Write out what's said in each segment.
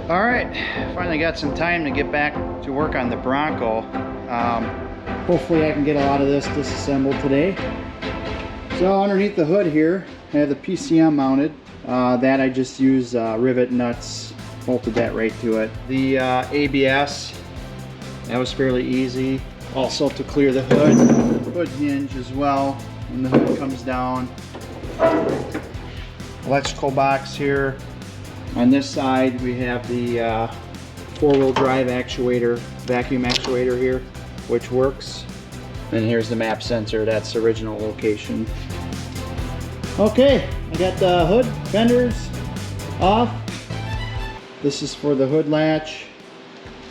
All right, finally got some time to get back to work on the Bronco. Hopefully I can get a lot of this disassembled today. So underneath the hood here, I have the PCM mounted. That I just use rivet nuts, bolted that right to it. The ABS, that was fairly easy. Also to clear the hood hinge as well, when the hood comes down. Electrical box here. On this side we have the four-wheel drive actuator, vacuum actuator here, which works. And here's the map sensor, that's the original location. Okay, I got the hood fenders off. This is for the hood latch.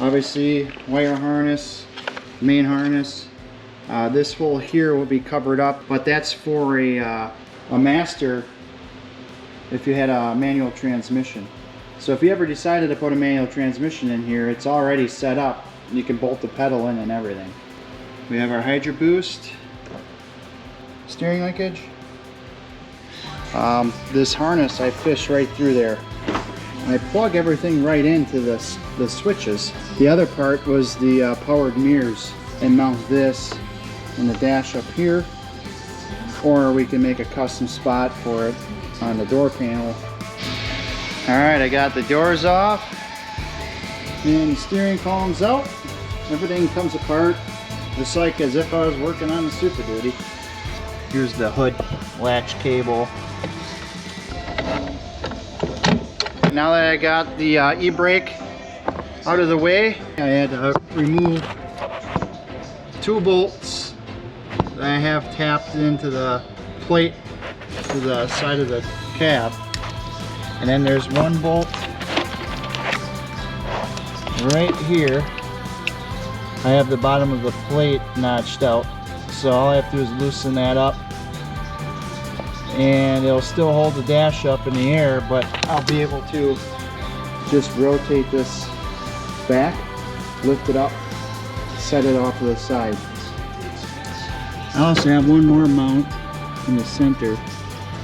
Obviously, wire harness, main harness. This hole here will be covered up, but that's for a master if you had a manual transmission. So if you ever decided to put a manual transmission in here, it's already set up. You can bolt the pedal in and everything. We have our Hydro Boost, steering linkage. This harness I fish right through there. I plug everything right into the switches. The other part was the powered mirrors, and mount this in the dash up here, or we can make a custom spot for it on the door panel. Alright, I got the doors off and the steering column's out. Everything comes apart just like as if I was working on the Super Duty. Here's the hood latch cable. Now that I got the e-brake out of the way, I had to remove 2 bolts that I have tapped into the plate to the side of the cab. And then there's 1 bolt right here. I have the bottom of the plate notched out, so all I have to do is loosen that up, and it'll still hold the dash up in the air, but I'll be able to just rotate this back, lift it up, set it off to the side. I also have 1 more mount in the center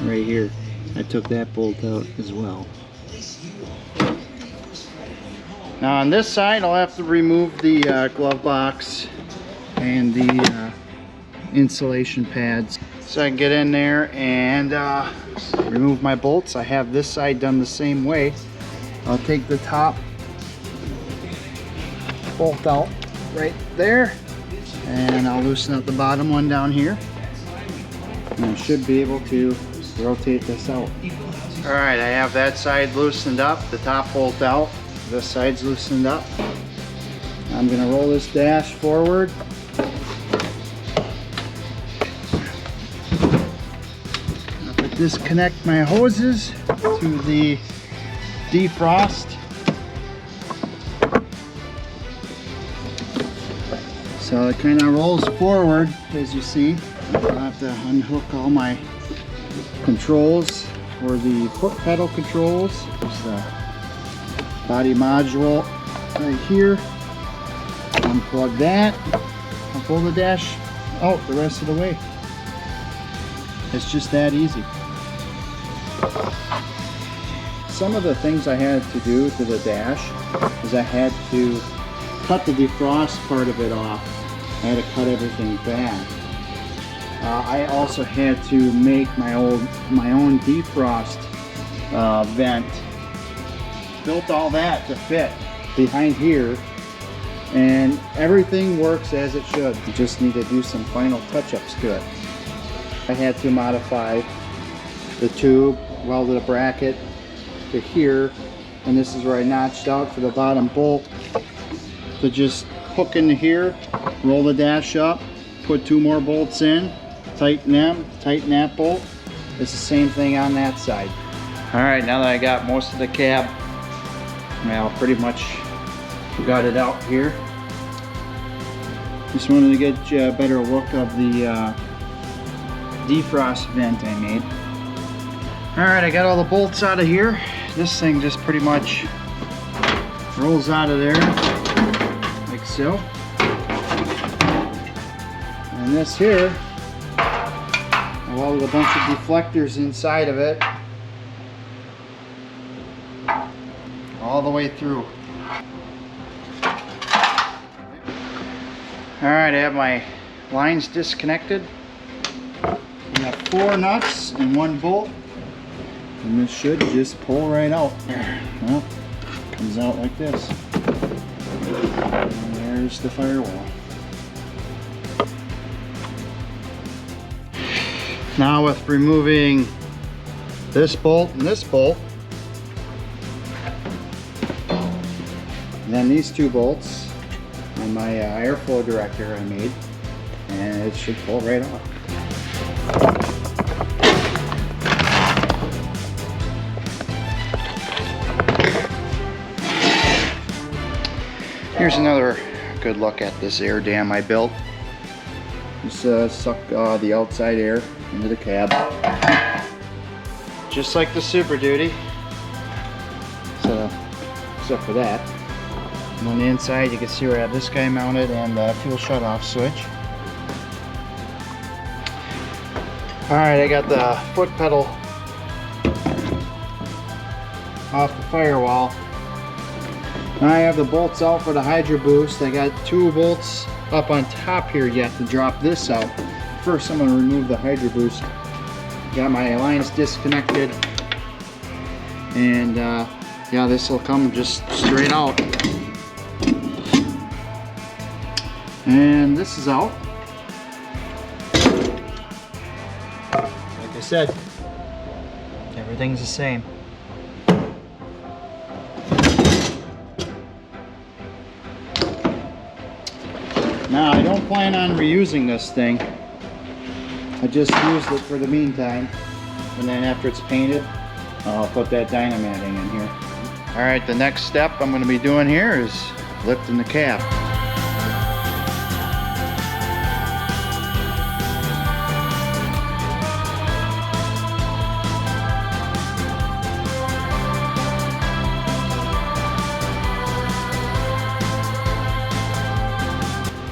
right here. I took that bolt out as well. Now on this side I'll have to remove the glove box and the insulation pads so I can get in there and remove my bolts. I have this side done the same way. I'll take the top bolt out right there, and I'll loosen up the bottom one down here, and I should be able to rotate this out. Alright, I have that side loosened up, the top bolt out, this side's loosened up. I'm going to roll this dash forward. I'll disconnect my hoses to the defrost. So it kind of rolls forward, as you see. I'll have to unhook all my controls for the foot pedal controls. There's the body module right here. Unplug that. I'll pull the dash out the rest of the way. It's just that easy. Some of the things I had to do to the dash is I had to cut the defrost part of it off. I had to cut everything back. I also had to make my own defrost vent. Built all that to fit behind here, and everything works as it should. You just need to do some final touch-ups to it. I had to modify the tube, welded a bracket to here, and this is where I notched out for the bottom bolt to just hook into here, roll the dash up, put 2 more bolts in, tighten them, tighten that bolt. It's the same thing on that side. Alright, now that I got most of the cab, well, pretty much got it out here. Just wanted to get you a better look of the defrost vent I made. Alright, I got all the bolts out of here. This thing just pretty much rolls out of there like so. And this here, I welded a bunch of deflectors inside of it. All all the way through. Alright, I have my lines disconnected. We have 4 nuts and 1 bolt. And this should just pull right out. Well, comes out like this. And there's the firewall. Now with removing this bolt and this bolt, and then these 2 bolts on my airflow director I made, and it should pull right off. Here's another good look at this air dam I built. Just suck the outside air into the cab, just like the Super Duty, so except for that. And on the inside you can see where I have this guy mounted and the fuel shut-off switch. Alright, I got the foot pedal off the firewall. Now I have the bolts out for the Hydro Boost. I got 2 bolts up on top here yet to drop this out. First I'm going to remove the Hydro Boost. Got my lines disconnected, and yeah, this will come just straight out. And this is out. Like I said, everything's the same. Now I don't plan on reusing this thing. I just used it for the meantime, and then after it's painted, I'll put that dynamiting in here. Alright, the next step I'm going to be doing here is lifting the cab.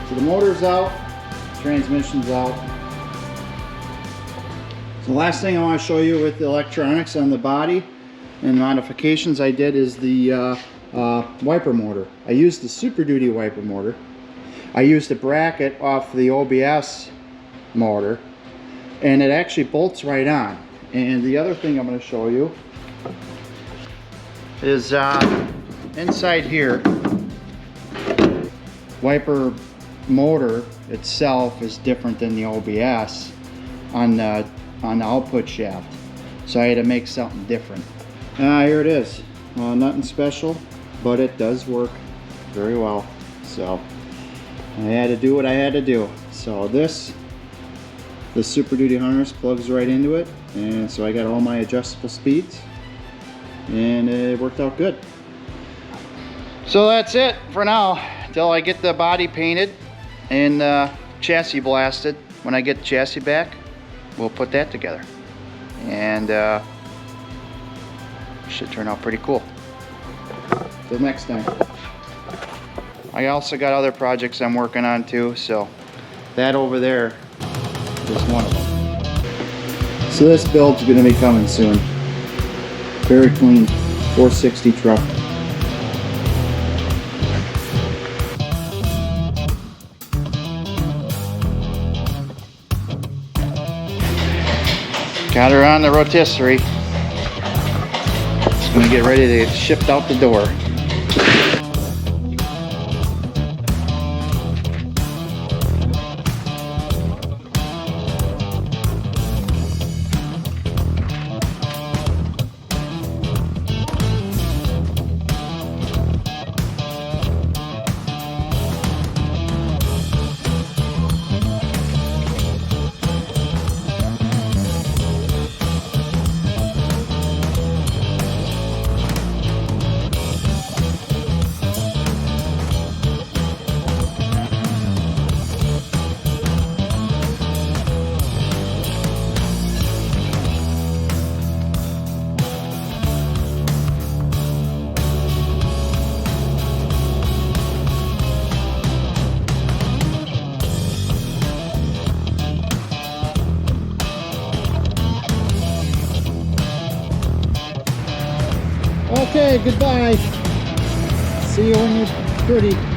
So the motor's out, transmission's out. The last thing I want to show you with the electronics on the body and modifications I did is the wiper motor. I used the Super Duty wiper motor. I used a bracket off the OBS motor, and it actually bolts right on. And the other thing I'm going to show you is inside here, wiper motor itself is different than the OBS on the output shaft, so I had to make something different. Here it is. Nothing special, but it does work very well, so I had to do what I had to do. So the Super Duty harness plugs right into it, and so I got all my adjustable speeds, and it worked out good. So that's it for now until I get the body painted and chassis blasted. When I get the chassis back, we'll put that together, and should turn out pretty cool. Till next time. I also got other projects I'm working on too, so that over there is one of them. So this build's going to be coming soon. Very clean 460 truck. Got her on the rotisserie. Just gonna get ready to get shipped out the door. Okay, goodbye. See you when you're pretty.